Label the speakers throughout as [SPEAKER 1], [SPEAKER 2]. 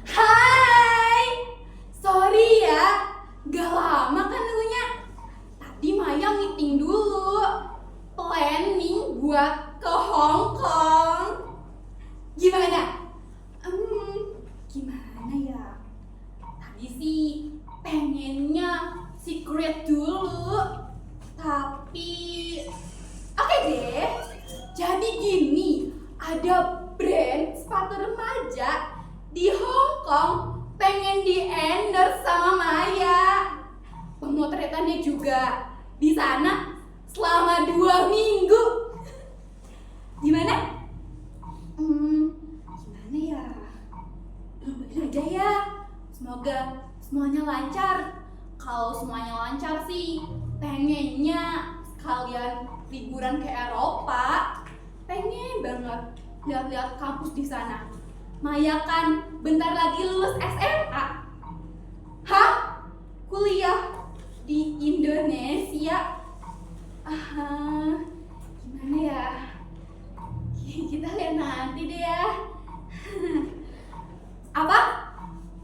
[SPEAKER 1] Hai, sorry ya, gak lama kan nunggunya. Tadi Maya meeting dulu, planning buat ke Hong Kong. Gimana? Gimana ya? Tadi sih pengennya secret dulu, tapi oke deh. Jadi gini, ada brand sepatu remaja di Hong Kong pengen di endorse sama Maya. Pemotretannya juga di sana selama 2 minggu. Gimana? Gimana ya? Doain aja ya. Semoga semuanya lancar. Kalau semuanya lancar sih, pengennya sekalian liburan ke Eropa. Pengen banget lihat-lihat kampus di sana. Maya kan bentar lagi lulus SMA. Hah? Kuliah di Indonesia? Gimana ya? Kita lihat nanti deh ya. Apa?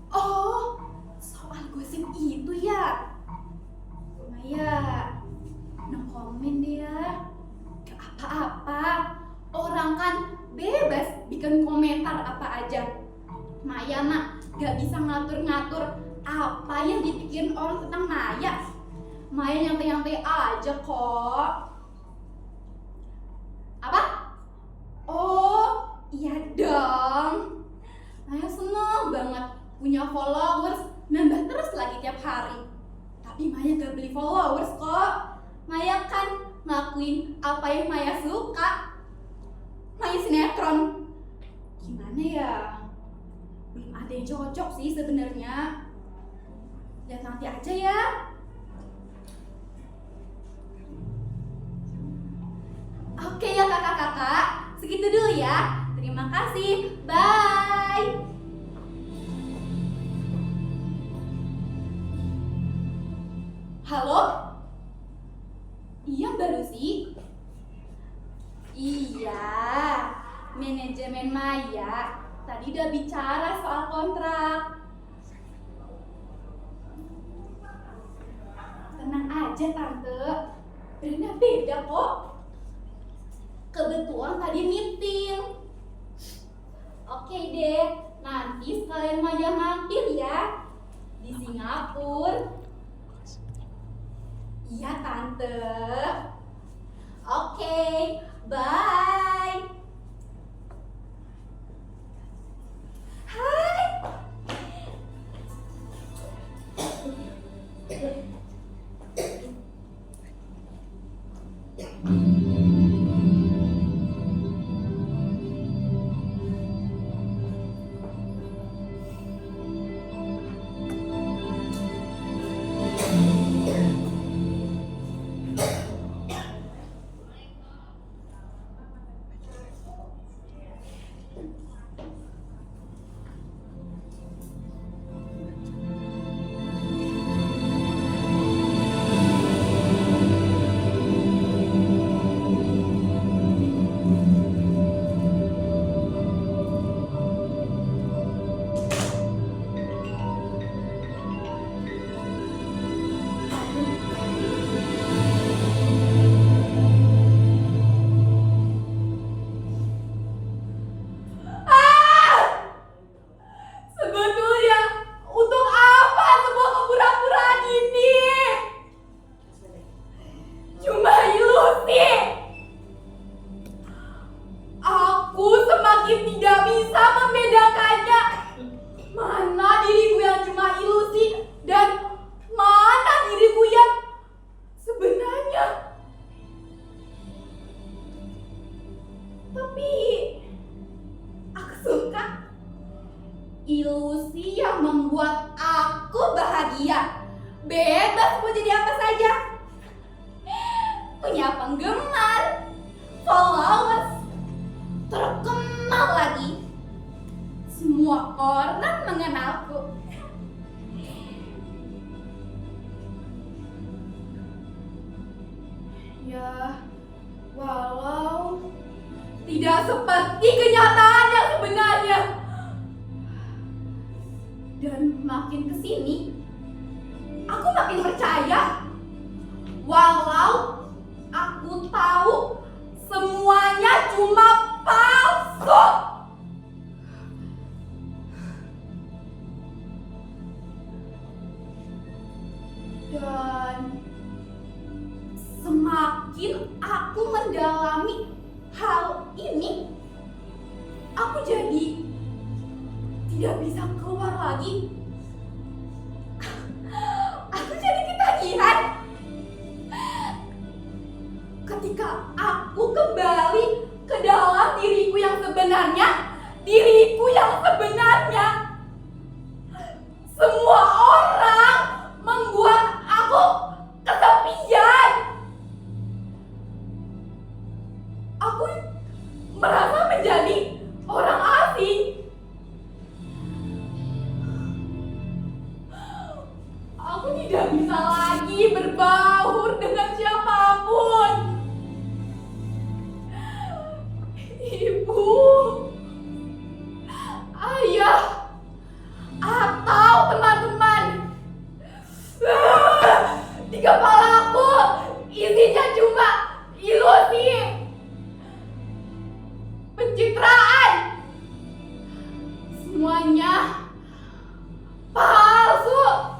[SPEAKER 1] Oh, soal gosip itu ya. Maya, no comment deh ya. Gak apa-apa. Orang kan bebas bikin komentar apa aja. Maya mah gak bisa ngatur-ngatur apa yang dipikirin orang tentang Maya. Maya nyantai-nyantai aja kok. Apa? Oh, iya dong. Maya seneng banget punya followers, nambah terus lagi tiap hari. Tapi Maya gak beli followers kok. Maya kan ngakuin apa yang Maya suka. Maya sinetron. Gimana ya? Belum ada yang cocok sih sebenarnya. Lihat nanti aja ya. Oke ya kakak-kakak, segitu dulu ya. Terima kasih. Bye. Halo? Iya Mbak Lucy? Iya, manajemen Maya tadi udah bicara soal kontrak. Tenang aja Tante, brandnya beda kok. Kebetulan tadi meeting. Oke deh, nanti sekalian Maya mampir ya di Singapura. Iya Tante. Oke, bye. Hai. ilusi yang membuat aku bahagia. Bebas mau jadi apa saja. Punya penggemar, followers, terkenal lagi. Semua orang mengenalku. Ya, walau tidak seperti kenyataan yang sebenarnya. Dan makin kesini, aku makin percaya. Walau aku tahu semuanya cuma palsu. Dan semakin aku mendalami hal ini, aku jadi tidak bisa keluar lagi. Aku jadi ketagihan. Ketika aku kembali ke dalam diriku yang sebenarnya, semua orang membuat aku kesepian. Aku merasa menjadi orang asing. Aku tidak bisa lagi berbaur dengan siapapun. Ibu, ayah, atau teman-teman. Di kepalaku isinya cuma ilusi, pencitraan. Semuanya palsu.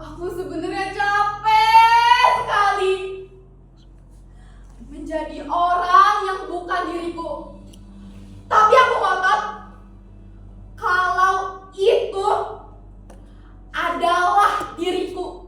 [SPEAKER 1] Aku sebenarnya capek sekali menjadi orang yang bukan diriku. Tapi aku ngotot kalau itu adalah diriku.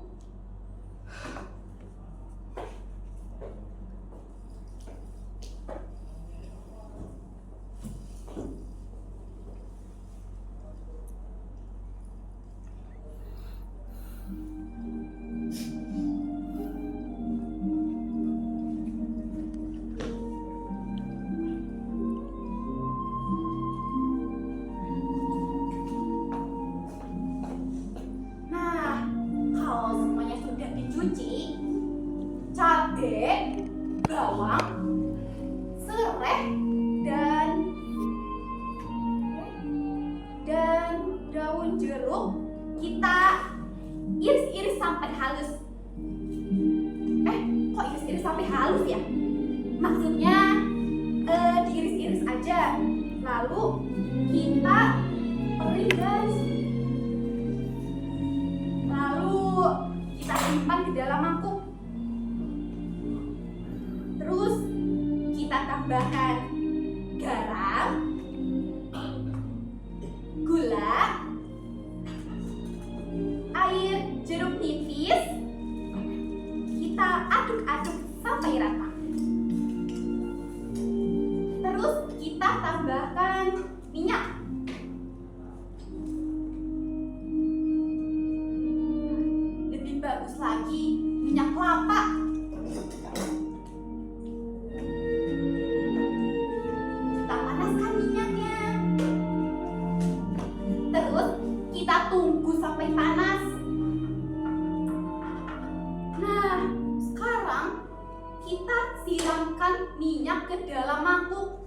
[SPEAKER 1] Cabai, bawang, serai, dan daun jeruk kita iris-iris sampai halus. Kok iris-iris sampai halus ya? Maksudnya diiris-iris aja, lalu kita pering guys, lalu kita simpan di dalam mangkuk. Terus kita tambahkan garam, gula, air jeruk nipis. Kita aduk-aduk sampai rata. Terus kita tambahkan minyak. Lebih bagus lagi minyak kelapa. Tunggu sampai panas. Nah, sekarang kita siramkan minyak ke dalam mangkuk.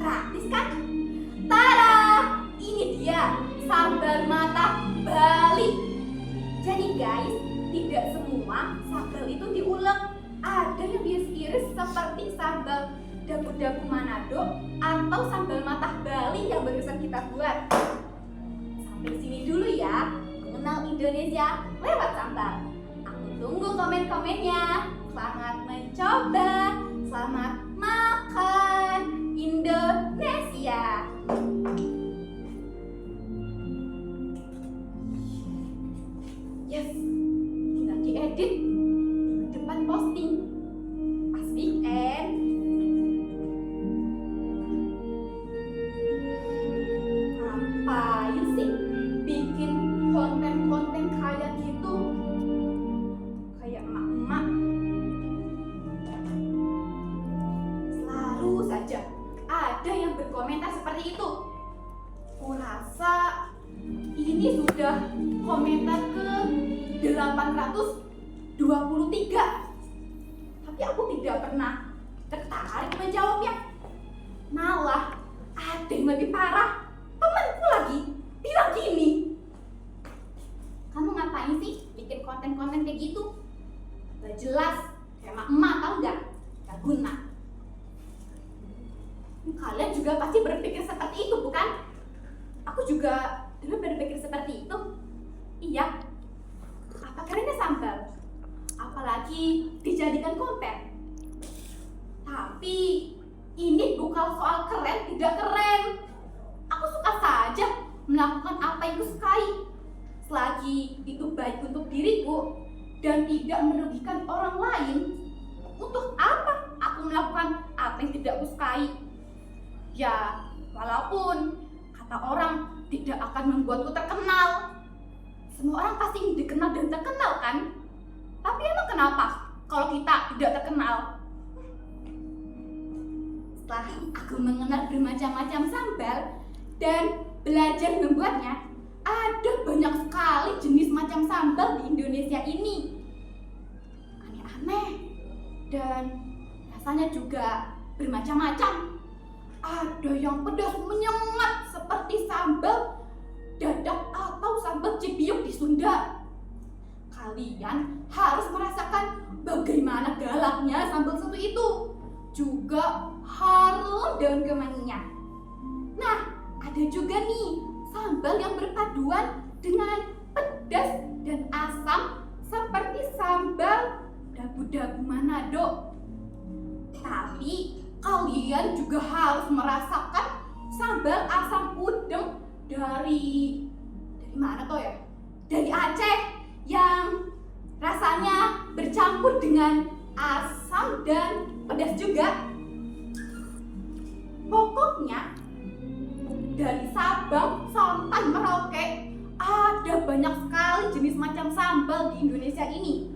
[SPEAKER 1] Praktis kan? Tada! Ini dia sambal mata Bali. Jadi guys, tidak semua sambal itu diulek. Ada yang diiris-iris seperti sambal dabu-dabu Manado atau sambal matah Bali yang barusan kita buat. Sampai sini dulu ya, mengenal Indonesia lewat sambal. Aku tunggu komen-komennya. Selamat mencoba, selamat makan Indonesia. Yes, tinggal diedit minggu depan posting. Pas weekend. Ngapain sih bikin konten-konten kayak gitu? Kayak emak-emak. Selalu saja ada yang berkomentar seperti itu. Kurasa ini sudah komentar ke 823. Tapi aku tidak pernah tertarik menjawabnya. Malah ada yang lebih parah. Temanku lagi bilang gini, kamu ngapain sih bikin konten-konten kayak gitu? Gak jelas, kayak emak-emak, tau gak? Gak guna. Kalian juga pasti berpikir seperti itu, bukan? Aku juga dulu berpikir seperti itu. Iya. Apa kerennya sambal? Apalagi dijadikan konten. Tapi ini bukan soal keren tidak keren. Aku suka saja melakukan apa yang kusukai, selagi itu baik untuk diriku dan tidak merugikan orang lain. Untuk apa aku melakukan apa yang tidak kusukai? Ya, walaupun kata orang tidak akan membuatku terkenal. Semua orang pasti ingin dikenal dan terkenal kan? Tapi emang kenapa kalau kita tidak terkenal? Setelah aku mengenal bermacam-macam sambal dan belajar membuatnya, ada banyak sekali jenis macam sambal di Indonesia ini. Aneh-aneh dan rasanya juga bermacam-macam. Ada yang pedas menyengat seperti sambal dadak atau sambal cibiuk di Sunda. Kalian harus merasakan bagaimana galaknya sambal satu itu. Juga harum daun kemanginya. Nah, ada juga nih sambal yang berpaduan dengan pedas dan asam seperti sambal dabu-dabu Manado. Tapi kalian juga harus merasakan sambal asam udang dari mana toh ya? Dari Aceh yang rasanya bercampur dengan asam dan pedas juga. Pokoknya dari Sabang sampai Merauke ada banyak sekali jenis macam sambal di Indonesia ini.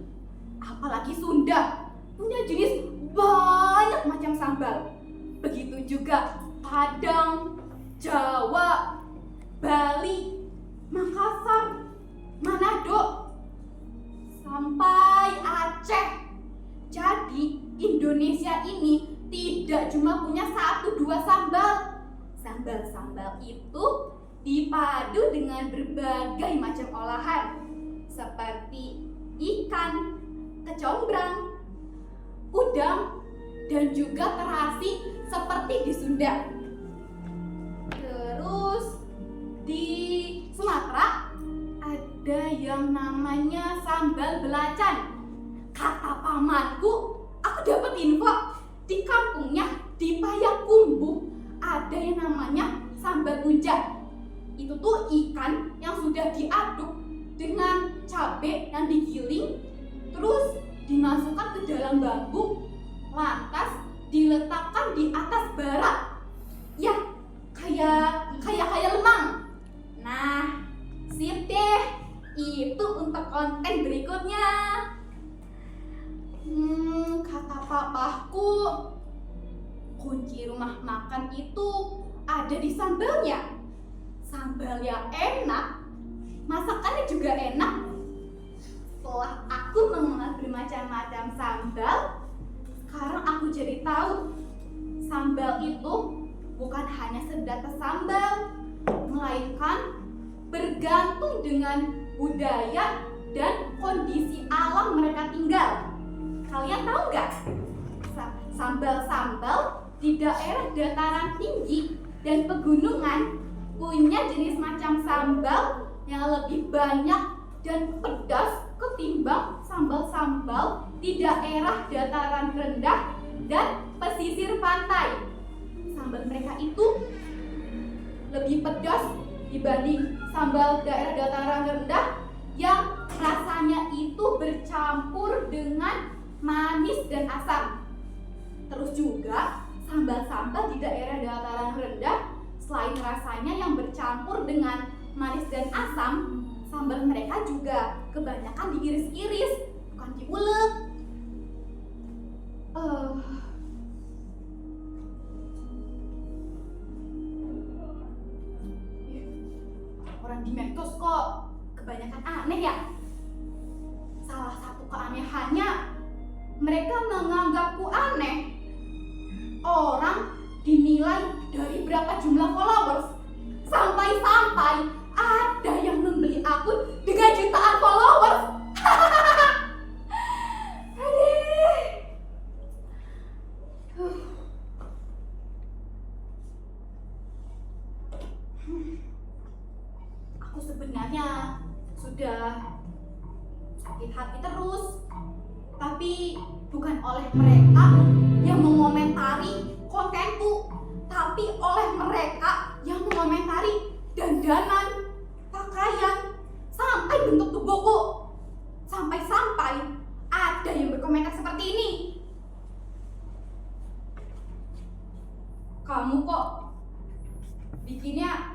[SPEAKER 1] Apalagi Sunda punya jenis banyak macam sambal. Begitu juga Padang, Jawa, Bali, Makassar, Manado, sampai Aceh. Jadi Indonesia ini tidak cuma punya 1-2 sambal. Sambal-sambal itu dipadu dengan berbagai macam olahan seperti ikan, kecombrang, udang, dan juga terasi seperti di Sunda. Terus di Sumatera ada yang namanya sambal belacan. Kata pamanku, aku dapat info di kampungnya di Payakumbuh ada yang namanya sambal rujak. Itu tuh ikan yang sudah diaduk dengan cabai yang digiling, terus dimasukkan ke dalam bambu, lantas diletakkan di atas bara. Ya, kayak lemang. Nah, sip deh. Itu untuk konten berikutnya. Kata papaku, kunci rumah makan itu ada di sambalnya. Sambalnya enak, masakannya juga enak. Setelah aku mengenal bermacam-macam sambal, sekarang aku jadi tahu sambal itu bukan hanya sebatas sambal, melainkan bergantung dengan budaya dan kondisi alam mereka tinggal. Kalian tahu nggak? Sambal-sambal di daerah dataran tinggi dan pegunungan punya jenis macam sambal yang lebih banyak dan pedas ketimbang sambal-sambal di daerah dataran rendah dan pesisir pantai. Sambal mereka itu lebih pedas dibanding sambal daerah dataran rendah yang rasa bercampur dengan manis dan asam. Terus juga sambal-sambal di daerah dataran rendah, selain rasanya yang bercampur dengan manis dan asam, sambal mereka juga kebanyakan diiris-iris, bukan diulek. Orang di Mentos kok kebanyakan aneh ya. Salah satu keanehannya, mereka menganggapku aneh. Orang dinilai dari berapa jumlah followers, sampai-sampai ada yang membeli akun dengan jutaan followers. Aku sebenarnya sudah sakit hati terus, tapi bukan oleh mereka yang mengomentari kontenku, tapi oleh mereka yang mengomentari dandanan, pakaian, sampai bentuk tubuhku. Sampai-sampai ada yang berkomentar seperti ini. Kamu kok bikinnya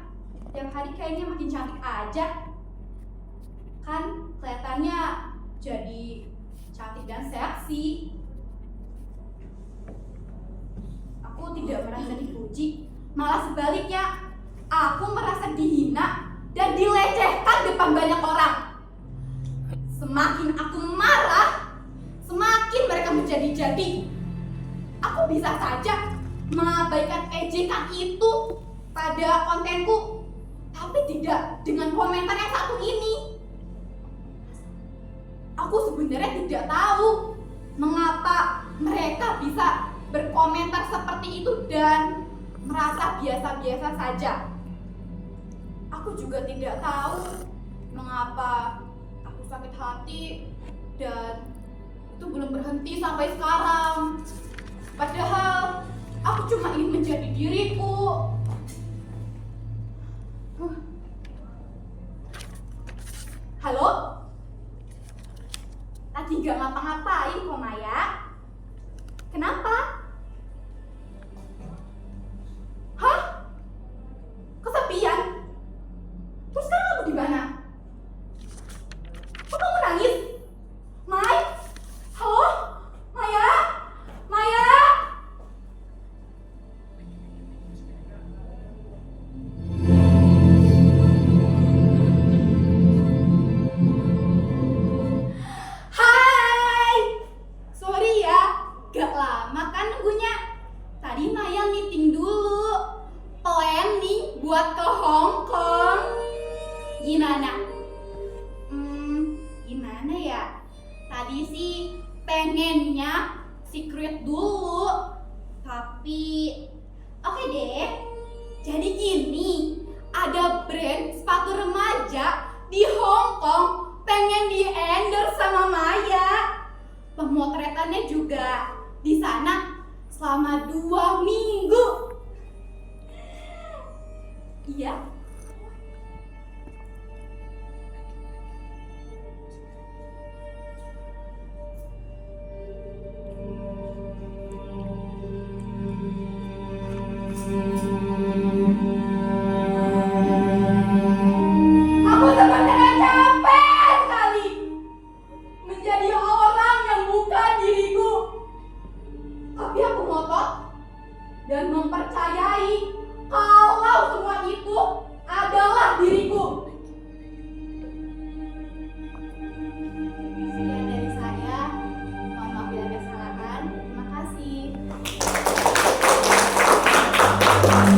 [SPEAKER 1] tiap hari kayaknya makin cantik aja. Kan kelihatannya jadi cantik dan seksi. Aku tidak merasa dipuji, malah sebaliknya aku merasa dihina dan dilecehkan depan banyak orang. Semakin aku marah, semakin mereka menjadi-jadi. Aku bisa saja mengabaikan ejekan itu pada kontenku, tapi tidak dengan komentar yang satu ini. Aku sebenarnya tidak tahu mengapa mereka bisa berkomentar seperti itu dan merasa biasa-biasa saja. Aku juga tidak tahu mengapa aku sakit hati dan itu belum berhenti sampai sekarang. Padahal aku cuma ingin menjadi diriku. Halo? Lagi gak ngapa-ngapain kok, Maya? Kenapa? Hah? Kesepian? Terus sekarang kamu di mana? Kok kamu nangis? Mai? Halo? Maya? Maya? Hai! Sorry ya, gak lama kan nunggunya. Tadi Maya meeting dulu, planning buat ke Hong Kong. Gimana? Gimana ya? Tadi sih pengennya secret dulu, tapi oke deh. Jadi gini, ada brand sepatu remaja di Hong Kong pengen di endorse sama Maya. Pemotretannya juga di sana selama 2 minggu. Iya. Aku sebenarnya capek sekali menjadi orang yang bukan diriku. Tapi aku ngotot dan mempercayai kalau semua itu adalah